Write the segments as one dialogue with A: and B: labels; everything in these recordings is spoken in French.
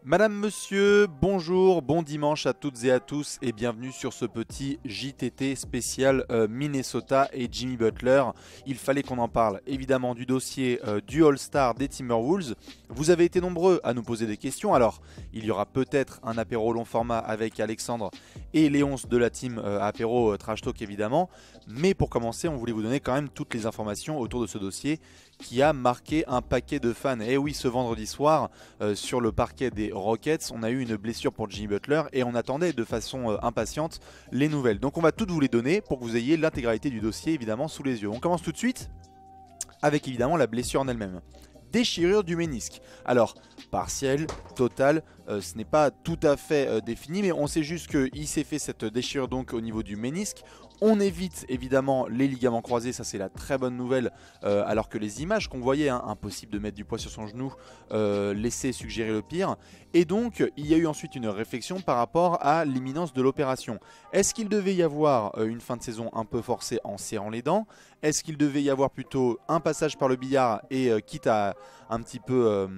A: Madame, monsieur, bonjour, bon dimanche à toutes et à tous et bienvenue sur ce petit JTT spécial Minnesota et Jimmy Butler. Il fallait qu'on en parle évidemment du dossier du All-Star des Timberwolves. Vous avez été nombreux à nous poser des questions, alors il y aura peut-être un apéro long format avec Alexandre et Léonce de la team apéro Trash Talk évidemment. Mais pour commencer, on voulait vous donner quand même toutes les informations autour de ce dossier qui a marqué un paquet de fans. Et oui, ce vendredi soir, sur le parquet des Rockets, on a eu une blessure pour Jimmy Butler et on attendait de façon impatiente les nouvelles. Donc on va toutes vous les donner pour que vous ayez l'intégralité du dossier évidemment sous les yeux. On commence tout de suite avec évidemment la blessure en elle-même. Déchirure du ménisque. Alors, partielle, totale, ce n'est pas tout à fait défini, mais on sait juste qu'il s'est fait cette déchirure donc au niveau du ménisque. On évite évidemment les ligaments croisés, ça c'est la très bonne nouvelle, alors que les images qu'on voyait, impossible de mettre du poids sur son genou, laissaient suggérer le pire. Et donc il y a eu ensuite une réflexion par rapport à l'imminence de l'opération. Est-ce qu'il devait y avoir une fin de saison un peu forcée en serrant les dents? Est-ce qu'il devait y avoir plutôt un passage par le billard et quitte à un petit peu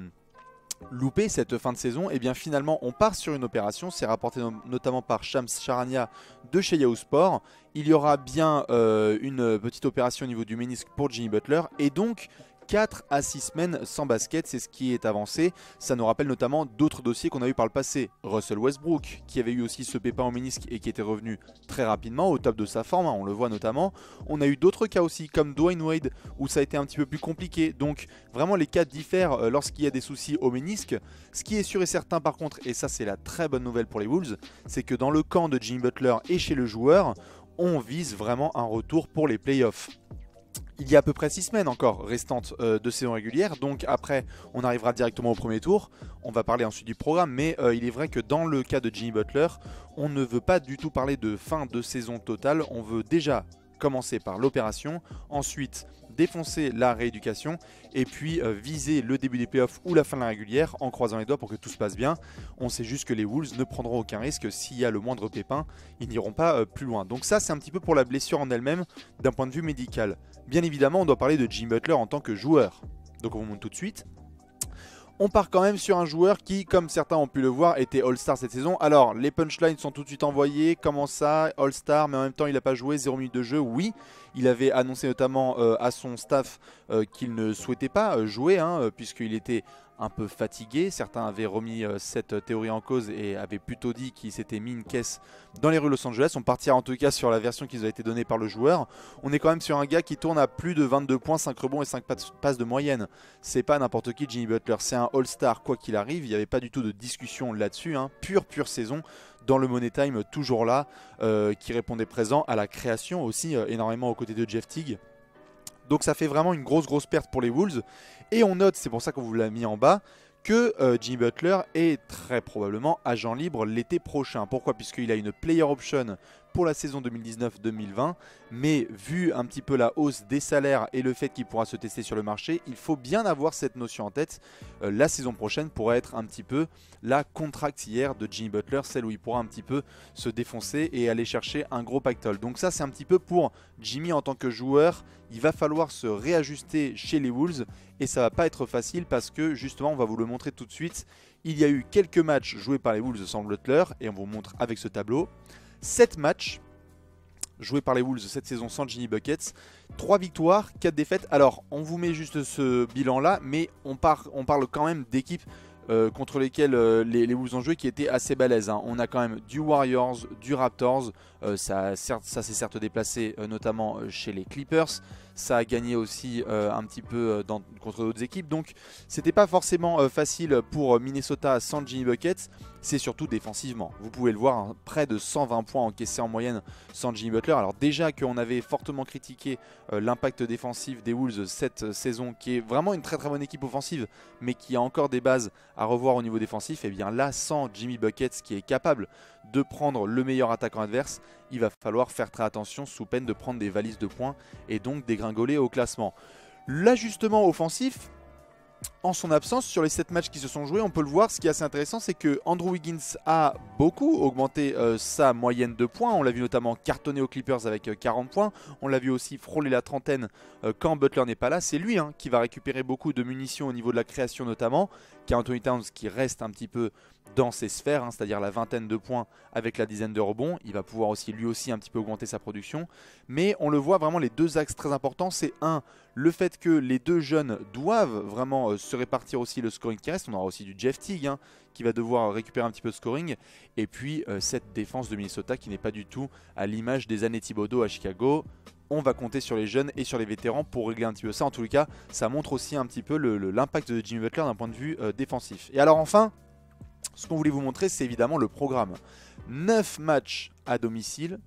A: louper cette fin de saison? Et bien finalement on part sur une opération, c'est rapporté notamment par Shams Charania de chez Yahoo Sport. Il y aura bien une petite opération au niveau du ménisque pour Jimmy Butler et donc 4 à 6 semaines sans basket, c'est ce qui est avancé. Ça nous rappelle notamment d'autres dossiers qu'on a eu par le passé. Russell Westbrook, qui avait eu aussi ce pépin au ménisque et qui était revenu très rapidement au top de sa forme, on le voit notamment. On a eu d'autres cas aussi, comme Dwayne Wade, où ça a été un petit peu plus compliqué. Donc vraiment les cas diffèrent lorsqu'il y a des soucis au ménisque. Ce qui est sûr et certain par contre, et ça c'est la très bonne nouvelle pour les Wolves, c'est que dans le camp de Jimmy Butler et chez le joueur, on vise vraiment un retour pour les playoffs. Il y a à peu près 6 semaines encore restantes de saison régulière, donc après on arrivera directement au premier tour. On va parler ensuite du programme, mais il est vrai que dans le cas de Jimmy Butler, on ne veut pas du tout parler de fin de saison totale, on veut déjà commencer par l'opération, ensuite défoncer la rééducation et puis viser le début des playoffs ou la fin de la régulière en croisant les doigts pour que tout se passe bien. On sait juste que les Wolves ne prendront aucun risque, s'il y a le moindre pépin, ils n'iront pas plus loin. Donc ça c'est un petit peu pour la blessure en elle-même d'un point de vue médical. Bien évidemment on doit parler de Jimmy Butler en tant que joueur, donc on vous montre tout de suite. On part quand même sur un joueur qui, comme certains ont pu le voir, était All-Star cette saison. Alors, les punchlines sont tout de suite envoyées. Comment ça, All-Star, mais en même temps, il n'a pas joué, 0 minutes de jeu. Oui, il avait annoncé notamment à son staff qu'il ne souhaitait pas jouer, puisqu'il était un peu fatigué. Certains avaient remis cette théorie en cause et avaient plutôt dit qu'il s'était mis une caisse dans les rues de Los Angeles. On partira en tout cas sur la version qui nous a été donnée par le joueur. On est quand même sur un gars qui tourne à plus de 22 points, 5 rebonds et 5 passes de moyenne. C'est pas n'importe qui Jimmy Butler, c'est un All-Star quoi qu'il arrive. Il n'y avait pas du tout de discussion là-dessus, pure saison. Dans le Money Time, toujours là, qui répondait présent à la création aussi énormément aux côtés de Jeff Teague. Donc ça fait vraiment une grosse perte pour les Wolves. Et on note, c'est pour ça qu'on vous l'a mis en bas, que Jimmy Butler est très probablement agent libre l'été prochain. Pourquoi? Puisqu'il a une player option pour la saison 2019-2020, mais vu un petit peu la hausse des salaires et le fait qu'il pourra se tester sur le marché, il faut bien avoir cette notion en tête. La saison prochaine pourrait être un petit peu la contractière de Jimmy Butler, celle où il pourra un petit peu se défoncer et aller chercher un gros pactole. Donc ça c'est un petit peu pour Jimmy en tant que joueur. Il va falloir se réajuster chez les Wolves et ça va pas être facile parce que justement on va vous le montrer tout de suite. Il y a eu quelques matchs joués par les Wolves sans Butler et on vous montre avec ce tableau. 7 matchs joués par les Wolves cette saison sans Jimmy Buckets, 3 victoires, 4 défaites. Alors on vous met juste ce bilan là, mais on parle quand même d'équipes contre lesquelles les Wolves ont joué qui étaient assez balèzes. On a quand même du Warriors, du Raptors, ça s'est certes déplacé notamment chez les Clippers. Ça a gagné aussi un petit peu contre d'autres équipes. Donc c'était pas forcément facile pour Minnesota sans Jimmy Buckets. C'est surtout défensivement. Vous pouvez le voir, près de 120 points encaissés en moyenne sans Jimmy Butler. Alors déjà qu'on avait fortement critiqué l'impact défensif des Wolves cette saison, qui est vraiment une très bonne équipe offensive, mais qui a encore des bases à revoir au niveau défensif. Et bien là, sans Jimmy Buckets qui est capable de prendre le meilleur attaquant adverse, il va falloir faire très attention sous peine de prendre des valises de points et donc dégringoler au classement. L'ajustement offensif, en son absence, sur les 7 matchs qui se sont joués, on peut le voir, ce qui est assez intéressant, c'est que Andrew Wiggins a beaucoup augmenté sa moyenne de points. On l'a vu notamment cartonner aux Clippers avec 40 points. On l'a vu aussi frôler la trentaine quand Butler n'est pas là. C'est lui qui va récupérer beaucoup de munitions au niveau de la création notamment. Anthony Towns qui reste un petit peu dans ses sphères, c'est-à-dire la vingtaine de points avec la dizaine de rebonds. Il va pouvoir aussi lui aussi un petit peu augmenter sa production. Mais on le voit vraiment, les deux axes très importants, c'est le fait que les deux jeunes doivent vraiment se répartir aussi le scoring qui reste. On aura aussi du Jeff Teague qui va devoir récupérer un petit peu de scoring. Et puis cette défense de Minnesota qui n'est pas du tout à l'image des années Thibodeau à Chicago. On va compter sur les jeunes et sur les vétérans pour régler un petit peu ça. En tous les cas, ça montre aussi un petit peu l'impact de Jimmy Butler d'un point de vue défensif. Et alors enfin, ce qu'on voulait vous montrer, c'est évidemment le programme. 9 matchs à domicile,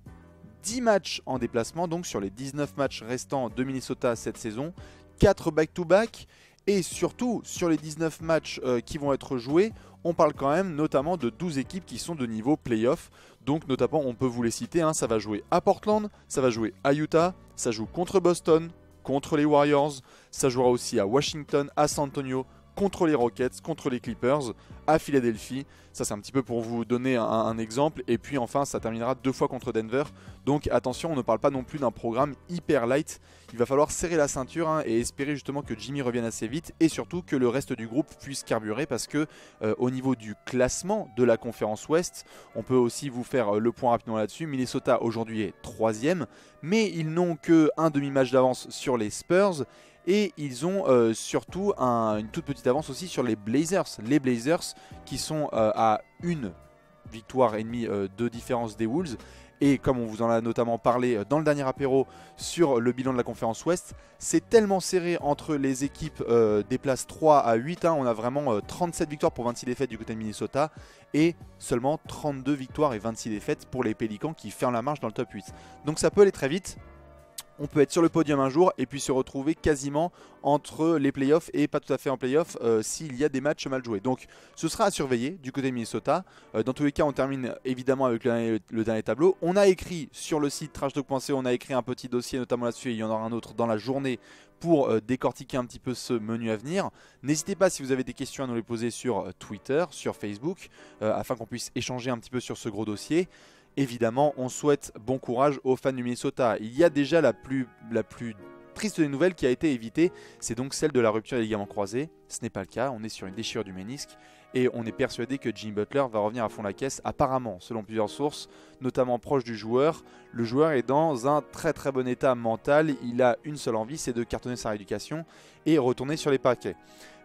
A: 10 matchs en déplacement, donc sur les 19 matchs restants de Minnesota cette saison, 4 back-to-back, et surtout sur les 19 matchs qui vont être joués, on parle quand même notamment de 12 équipes qui sont de niveau playoff. Donc notamment, on peut vous les citer, ça va jouer à Portland, ça va jouer à Utah, ça joue contre Boston, contre les Warriors, ça jouera aussi à Washington, à San Antonio, contre les Rockets, contre les Clippers, à Philadelphie. Ça, c'est un petit peu pour vous donner un exemple. Et puis enfin, ça terminera 2 fois contre Denver. Donc attention, on ne parle pas non plus d'un programme hyper light. Il va falloir serrer la ceinture et espérer justement que Jimmy revienne assez vite. Et surtout que le reste du groupe puisse carburer. Parce que au niveau du classement de la conférence Ouest, on peut aussi vous faire le point rapidement là-dessus. Minnesota aujourd'hui est 3e. Mais ils n'ont qu'un demi-match d'avance sur les Spurs. Et ils ont surtout une toute petite avance aussi sur les Blazers. Les Blazers qui sont à une victoire et demie de différence des Wolves. Et comme on vous en a notamment parlé dans le dernier apéro sur le bilan de la conférence Ouest, c'est tellement serré entre les équipes des places 3 à 8. On a vraiment 37 victoires pour 26 défaites du côté de Minnesota. Et seulement 32 victoires et 26 défaites pour les Pélicans qui ferment la marche dans le top 8. Donc ça peut aller très vite. On peut être sur le podium un jour et puis se retrouver quasiment entre les playoffs et pas tout à fait en playoffs s'il y a des matchs mal joués. Donc ce sera à surveiller du côté de Minnesota. Dans tous les cas, on termine évidemment avec le dernier tableau. On a écrit sur le site trashtalk.co, on a écrit un petit dossier notamment là-dessus, et il y en aura un autre dans la journée pour décortiquer un petit peu ce menu à venir. N'hésitez pas si vous avez des questions à nous les poser sur Twitter, sur Facebook, afin qu'on puisse échanger un petit peu sur ce gros dossier. Évidemment, on souhaite bon courage aux fans du Minnesota. Il y a déjà la plus triste des nouvelles qui a été évitée, c'est donc celle de la rupture des ligaments croisés. Ce n'est pas le cas, on est sur une déchirure du ménisque et on est persuadé que Jimmy Butler va revenir à fond la caisse, apparemment, selon plusieurs sources, notamment proches du joueur. Le joueur est dans un très très bon état mental, il a une seule envie, c'est de cartonner sa rééducation et retourner sur les parquets.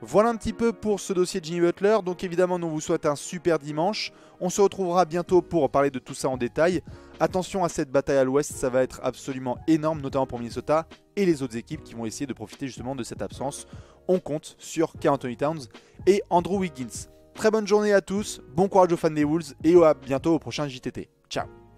A: Voilà un petit peu pour ce dossier de Jimmy Butler. Donc évidemment, nous vous souhaitons un super dimanche. On se retrouvera bientôt pour parler de tout ça en détail. Attention à cette bataille à l'ouest, ça va être absolument énorme, notamment pour Minnesota et les autres équipes qui vont essayer de profiter justement de cette absence. On compte sur Karl Anthony Towns et Andrew Wiggins. Très bonne journée à tous, bon courage aux fans des Wolves et à bientôt au prochain JTT. Ciao.